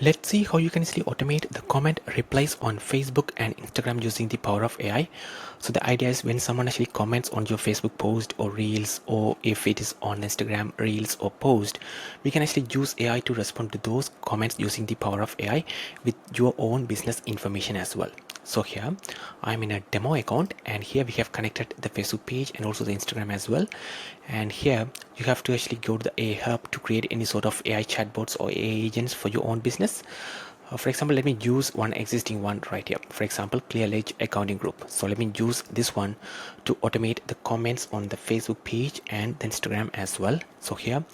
Let's see how you can easily automate the comment replies on Facebook and Instagram using the power of AI. So the idea is when someone actually comments on your Facebook post or reels, or if it is on Instagram reels or post, we can actually use AI to respond to those comments using the power of AI with your own business information as well. So here I'm in a demo account, and here we have connected the Facebook page and also the Instagram as well. And here you have to actually go to the AI hub to create any sort of AI chatbots or AI agents for your own business. For example, let me use one existing one right here. For example, Clearledge Accounting Group. So let me use this one to automate the comments on the Facebook page and the Instagram as well. So here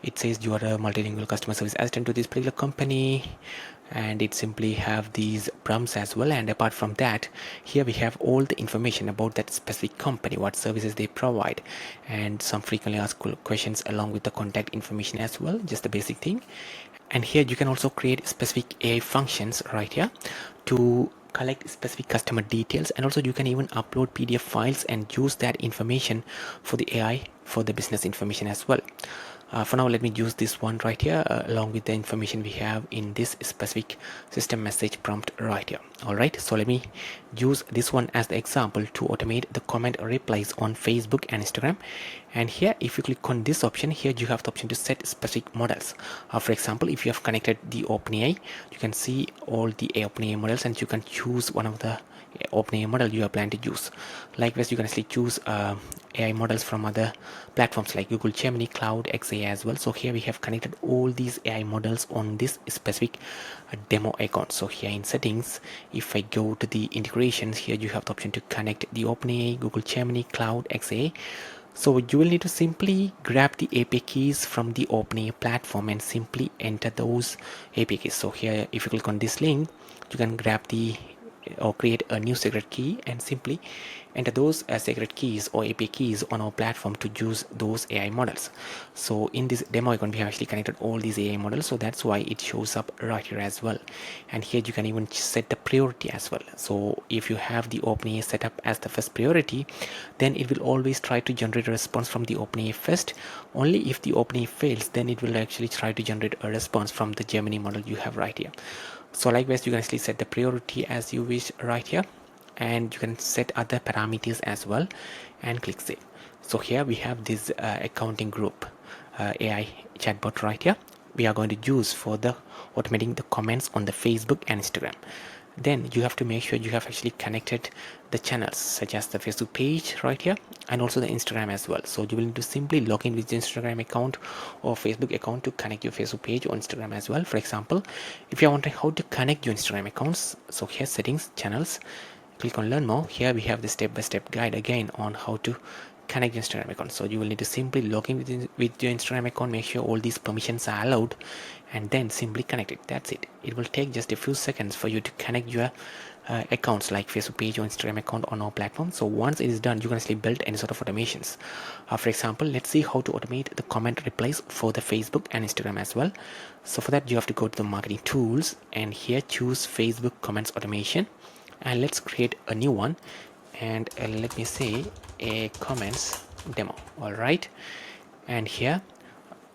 it says you are a multilingual customer service assistant to this particular company, and it simply have these prompts as well. And apart from that, here we have all the information about that specific company, what services they provide, and some frequently asked questions along with the contact information as well, just the basic thing. And here you can also create specific AI functions right here to collect specific customer details, and also you can even upload PDF files and use that information for the AI for the business information as well. For now, let me use this one right here along with the information we have in this specific system message prompt right here. Alright, so let me use this one as the example to automate the comment replies on Facebook and Instagram. And here if you click on this option, here you have the option to set specific models. For example, if you have connected the OpenAI, you can see all the OpenAI models, and you can choose one of the OpenAI model you are planning to use. Likewise, you can actually choose AI models from other platforms like Google Gemini, Cloud, XA as well. So here we have connected all these AI models on this specific demo account. So here in settings, if I go to the integrations, here you have the option to connect the OpenAI, Google Gemini, Cloud, XA. So you will need to simply grab the API keys from the OpenAI platform and simply enter those API keys. So here if you click on this link, you can grab the or create a new secret key and simply enter those secret keys or API keys on our platform to use those AI models. So in this demo icon, we have actually connected all these AI models, so that's why it shows up right here as well. And here you can even set the priority as well. So if you have the OpenAI set up as the first priority, then it will always try to generate a response from the OpenAI first. Only if the OpenAI fails, then it will actually try to generate a response from the Gemini model you have right here. So likewise, you can actually set the priority as you wish right here, and you can set other parameters as well and click save. So here we have this accounting group AI chatbot right here we are going to use for the automating the comments on the Facebook and Instagram. Then you have to make sure you have actually connected the channels such as the Facebook page right here and also the Instagram as well. So you will need to simply log in with the Instagram account or Facebook account to connect your Facebook page or Instagram as well. For example, if you are wondering how to connect your Instagram accounts, so here settings, channels, click on learn more. Here we have the step-by-step guide again on how to connect your Instagram account. So you will need to simply log in with your Instagram account, make sure all these permissions are allowed, and then simply connect it. That's it. It will take just a few seconds for you to connect your accounts like Facebook page or Instagram account on our platform. So once it is done, you can actually build any sort of automations. For example, let's see how to automate the comment replies for the Facebook and Instagram as well. So for that, you have to go to the marketing tools and here choose Facebook comments automation, and let's create a new one, and let me say a comments demo. All right, and here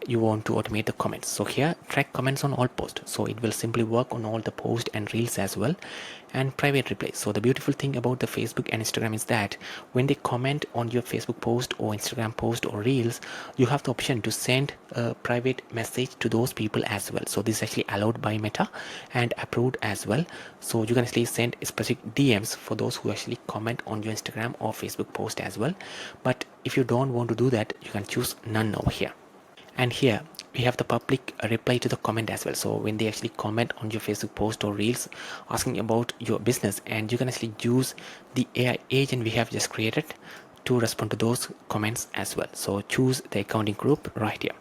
you want to automate the comments. So here track comments on all posts, so it will simply work on all the posts and reels as well, and private replays. So the beautiful thing about the Facebook and Instagram is that when they comment on your Facebook post or Instagram post or reels, you have the option to send a private message to those people as well. So this is actually allowed by Meta and approved as well. So you can actually send specific DMs for those who actually comment on your Instagram or Facebook post as well. But if you don't want to do that, you can choose none over here. And here we have the public reply to the comment as well. So when they actually comment on your Facebook post or reels asking about your business, and you can actually use the AI agent we have just created to respond to those comments as well. So choose the accounting group right here.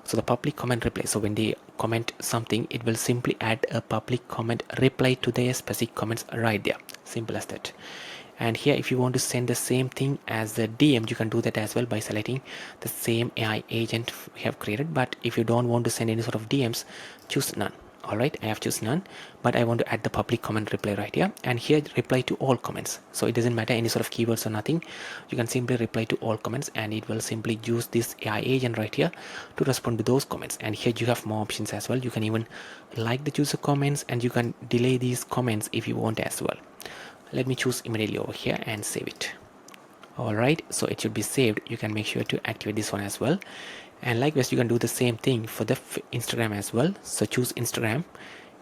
So the public comment reply, so when they comment something, it will simply add a public comment reply to their specific comments right there. Simple as that. And here if you want to send the same thing as the DM, you can do that as well by selecting the same AI agent we have created. But if you don't want to send any sort of DMs, choose none. Alright, I have chosen none, but I want to add the public comment reply right here, and here reply to all comments. So it doesn't matter any sort of keywords or nothing. You can simply reply to all comments, and it will simply use this AI agent right here to respond to those comments. And here you have more options as well. You can even like the user comments, and you can delay these comments if you want as well. Let me choose immediately over here and save it. Alright, so it should be saved. You can make sure to activate this one as well, and likewise you can do the same thing for the Instagram as well. So choose Instagram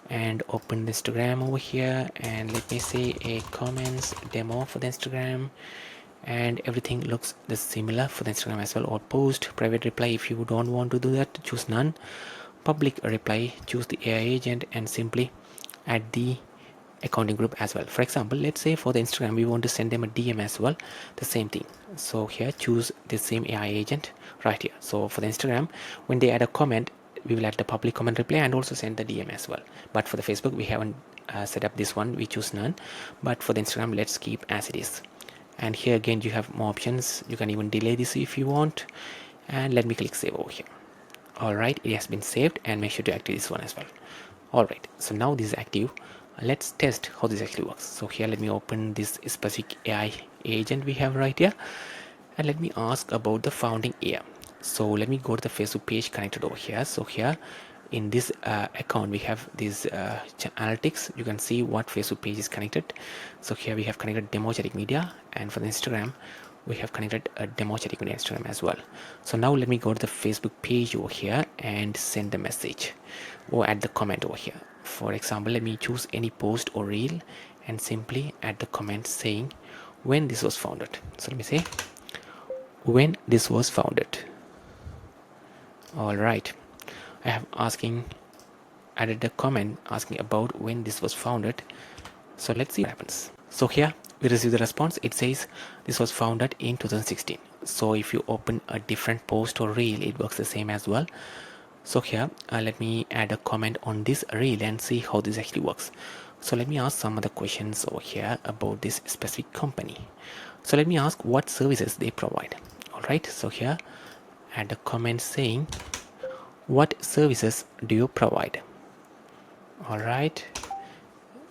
and open the Instagram over here, and let me say a comments demo for the Instagram, and everything looks the similar for the Instagram as well. Or post private reply, if you don't want to do that, choose none. Public reply, choose the AI agent, and simply add the accounting group as well. For example, let's say for the Instagram we want to send them a DM as well, the same thing. So here choose the same AI agent right here. So for the Instagram, when they add a comment, we will add the public comment reply and also send the DM as well. But for the Facebook, we haven't set up this one, we choose none. But for the Instagram, let's keep as it is. And here again you have more options. You can even delay this if you want, and let me click save over here. Alright, it has been saved, and make sure to activate this one as well. Alright, so now this is active. Let's test how this actually works. So here let me open this specific AI agent we have right here, and let me ask about the founding year. So let me go to the Facebook page connected over here. So here in this account we have this analytics. You can see what Facebook page is connected. So here we have connected Demochatic Media, and for the Instagram we have connected a Demochatic Media Instagram as well. So now let me go to the Facebook page over here and send the message or add the comment over here. For example, let me choose any post or reel and simply add the comment saying when this was founded. So let me say when this was founded. Alright, I have added a comment asking about when this was founded. So let's see what happens. So here we receive the response. It says this was founded in 2016. So if you open a different post or reel, it works the same as well. So here let me add a comment on this reel and see how this actually works. So let me ask some other questions over here about this specific company. So let me ask what services they provide. Alright, so here add a comment saying what services do you provide. Alright,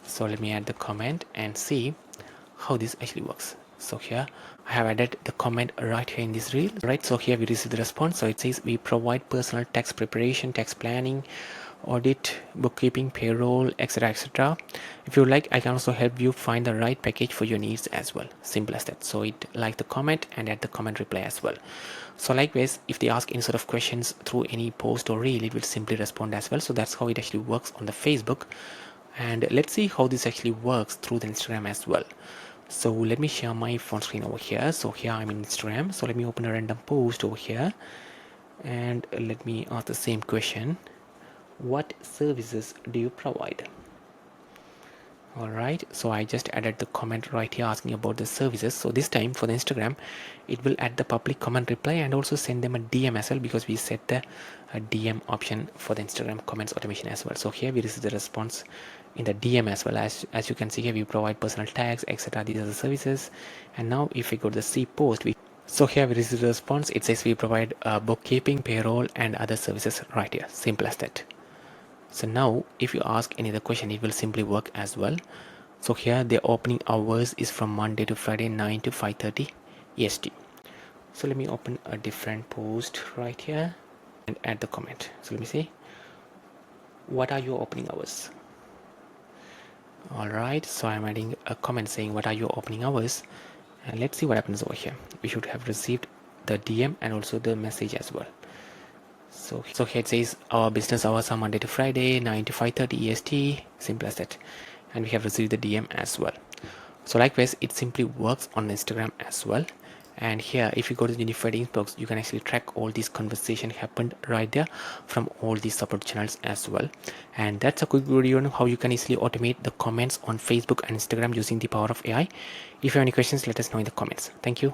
so let me add the comment and see how this actually works. So here I have added the comment right here in this reel. Right, so here we receive the response. So it says we provide personal tax preparation, tax planning, audit, bookkeeping, payroll, etc, etc. If you like, I can also help you find the right package for your needs as well. Simple as that. So it like the comment and add the comment reply as well. So likewise, if they ask any sort of questions through any post or reel, it will simply respond as well. So that's how it actually works on the Facebook. And let's see how this actually works through the Instagram as well. So let me share my phone screen over here. So here I'm in Instagram. So let me open a random post over here, and let me ask the same question. What services do you provide? Alright, so I just added the comment right here asking about the services. So this time for the Instagram, it will add the public comment reply and also send them a DM as well, because we set the DM option for the Instagram comments automation as well. So here we receive the response in the DM as well. As you can see here, we provide personal tags, etc. These are the services. And now if we go to the C post, so here we receive the response. It says we provide bookkeeping, payroll, and other services right here. Simple as that. So now if you ask any other question, it will simply work as well. So here the opening hours is from Monday to Friday 9 to 5:30 EST. So let me open a different post right here and add the comment. So let me say, what are your opening hours? Alright, so I'm adding a comment saying what are your opening hours, and let's see what happens over here. We should have received the DM and also the message as well. So here it says our business hours are Monday to Friday 9 to 5:30 EST. Simple as that. And we have received the DM as well. So likewise, it simply works on Instagram as well. And here if you go to the unified inbox, you can actually track all these conversation happened right there from all these support channels as well. And that's a quick video on how you can easily automate the comments on Facebook and Instagram using the power of AI. If you have any questions, let us know in the comments. Thank you.